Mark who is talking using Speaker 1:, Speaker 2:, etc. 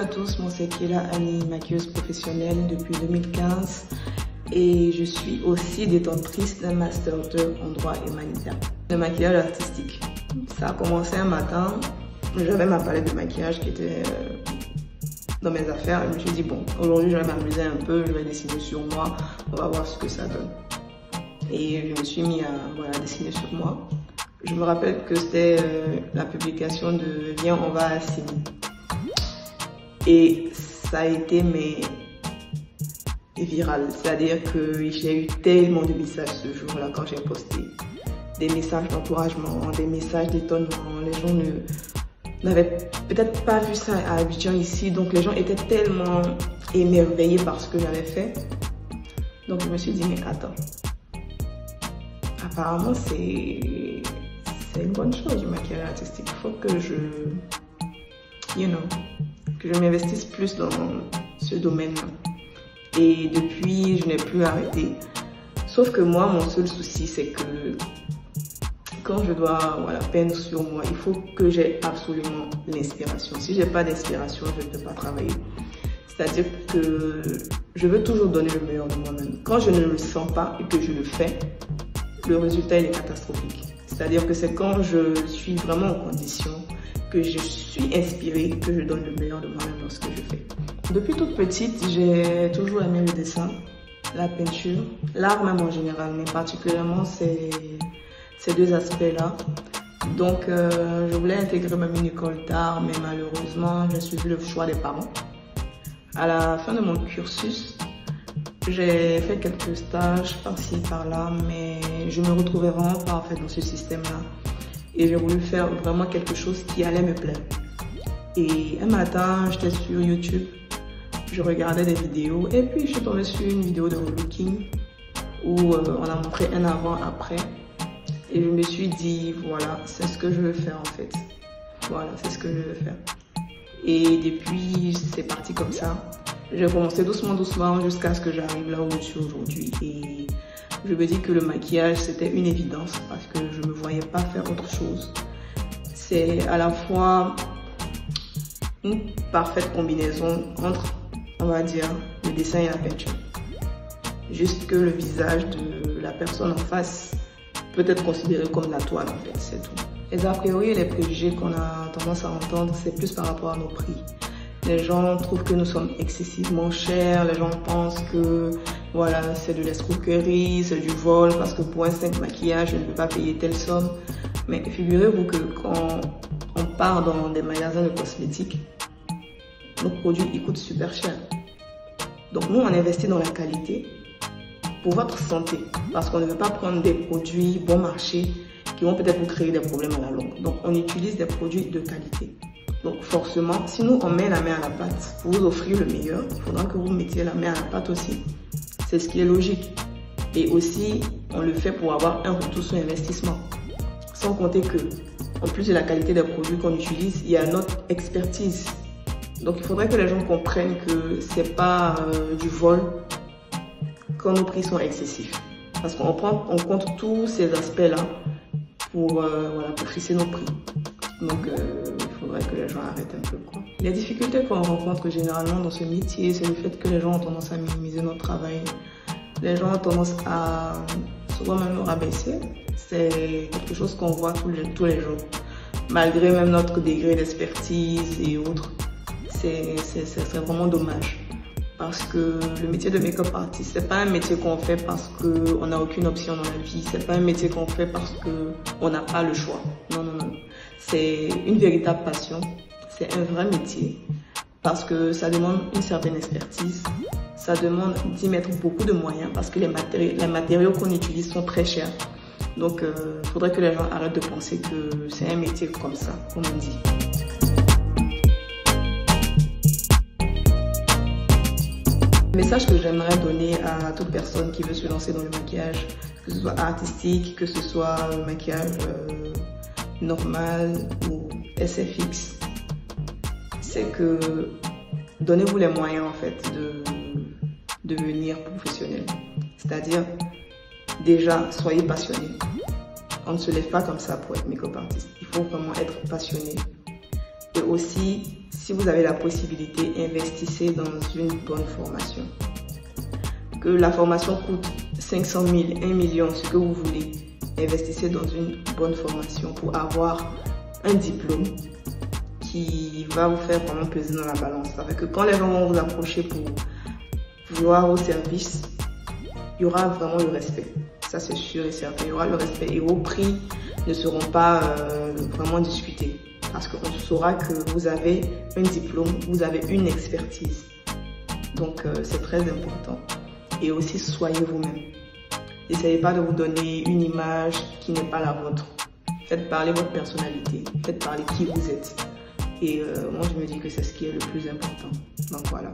Speaker 1: à tous, moi c'est Kela Annie, maquilleuse professionnelle depuis 2015 et je suis aussi détentrice d'un Master 2 en droit humanitaire. Le maquillage artistique, ça a commencé un matin, j'avais ma palette de maquillage qui était dans mes affaires et je me suis dit bon, aujourd'hui je vais m'amuser un peu, je vais dessiner sur moi, on va voir ce que ça donne. Et je me suis mis à dessiner sur moi. Je me rappelle que c'était la publication de Viens, on va à Sydney. Et ça a été viral, c'est-à-dire que j'ai eu tellement de messages ce jour-là quand j'ai posté. Des messages d'encouragement, des messages d'étonnement. Les gens n'avaient peut-être pas vu ça à Abidjan ici, donc les gens étaient tellement émerveillés par ce que j'avais fait. Donc je me suis dit, mais attends, apparemment c'est une bonne chose le maquillage artistique. Il faut que je m'investisse plus dans ce domaine-là. Et depuis, je n'ai plus arrêté. Sauf que moi, mon seul souci, c'est que quand je dois peindre sur moi, il faut que j'ai absolument l'inspiration. Si j'ai pas d'inspiration, je ne peux pas travailler. C'est-à-dire que je veux toujours donner le meilleur de moi-même. Quand je ne le sens pas et que je le fais, le résultat il est catastrophique. C'est-à-dire que c'est quand je suis vraiment en condition, que je suis inspirée, que je donne le meilleur de moi-même dans ce que je fais. Depuis toute petite, j'ai toujours aimé le dessin, la peinture, l'art même en général, mais particulièrement ces deux aspects-là. Donc, je voulais intégrer même une école d'art, mais malheureusement, j'ai suivi le choix des parents. À la fin de mon cursus, j'ai fait quelques stages par-ci, par-là, mais je me retrouvais vraiment pas en fait dans ce système-là. Et j'ai voulu faire vraiment quelque chose qui allait me plaire. Et un matin, j'étais sur YouTube, je regardais des vidéos et puis je suis tombée sur une vidéo de relooking où on a montré un avant-après. Et je me suis dit, voilà, c'est ce que je veux faire en fait. Voilà, c'est ce que je veux faire. Et depuis, c'est parti comme ça. J'ai commencé doucement, doucement jusqu'à ce que j'arrive là où je suis aujourd'hui. Et je me dis que le maquillage, c'était une évidence parce que je ne me voyais pas faire autre chose. C'est à la fois une parfaite combinaison entre, on va dire, le dessin et la peinture. Juste que le visage de la personne en face peut être considéré comme la toile en fait, c'est tout. Les a priori et les préjugés qu'on a tendance à entendre, c'est plus par rapport à nos prix. Les gens trouvent que nous sommes excessivement chers, les gens pensent que voilà, c'est de l'escroquerie, c'est du vol, parce que pour un simple maquillage, je ne peux pas payer telle somme. Mais figurez-vous que quand on part dans des magasins de cosmétiques, nos produits ils coûtent super cher. Donc nous, on investit dans la qualité pour votre santé, parce qu'on ne veut pas prendre des produits bon marché qui vont peut-être vous créer des problèmes à la longue. Donc on utilise des produits de qualité. Donc forcément, si nous on met la main à la pâte pour vous offrir le meilleur, il faudra que vous mettiez la main à la pâte aussi. C'est ce qui est logique. Et aussi, on le fait pour avoir un retour sur investissement. Sans compter que, en plus de la qualité des produits qu'on utilise, il y a notre expertise. Donc il faudrait que les gens comprennent que c'est pas du vol quand nos prix sont excessifs. Parce qu'on compte tous ces aspects-là pour fixer nos prix. Donc il faudrait que les gens arrêtent un peu quoi. Les difficultés qu'on rencontre généralement dans ce métier, c'est le fait que les gens ont tendance à minimiser notre travail. Les gens ont tendance à souvent même nous rabaisser. C'est quelque chose qu'on voit tous les jours. Malgré même notre degré d'expertise et autres. C'est vraiment dommage. Parce que le métier de make-up artist, c'est pas un métier qu'on fait parce qu'on n'a aucune option dans la vie. C'est pas un métier qu'on fait parce qu'on n'a pas le choix. Non, non, non. C'est une véritable passion. C'est un vrai métier. Parce que ça demande une certaine expertise. Ça demande d'y mettre beaucoup de moyens parce que les matériaux qu'on utilise sont très chers. Donc, il faudrait que les gens arrêtent de penser que c'est un métier comme ça, comme on dit. Le message que j'aimerais donner à toute personne qui veut se lancer dans le maquillage, que ce soit artistique, que ce soit maquillage normal ou SFX, c'est que donnez-vous les moyens en fait de devenir professionnel. C'est-à-dire, déjà, soyez passionné. On ne se lève pas comme ça pour être make-up artiste. Il faut vraiment être passionné. Et aussi, si vous avez la possibilité, investissez dans une bonne formation. Que la formation coûte 500 000, 1 million, ce que vous voulez, investissez dans une bonne formation pour avoir un diplôme qui va vous faire vraiment peser dans la balance. Ça fait que quand les gens vont vous approcher pour vouloir vos services, il y aura vraiment le respect. Ça, c'est sûr et certain. Il y aura le respect et vos prix ne seront pas vraiment discutés. Parce qu'on saura que vous avez un diplôme, vous avez une expertise. Donc, c'est très important. Et aussi, soyez vous-même. N'essayez pas de vous donner une image qui n'est pas la vôtre. Faites parler votre personnalité. Faites parler qui vous êtes. Et moi, je me dis que c'est ce qui est le plus important. Donc, voilà.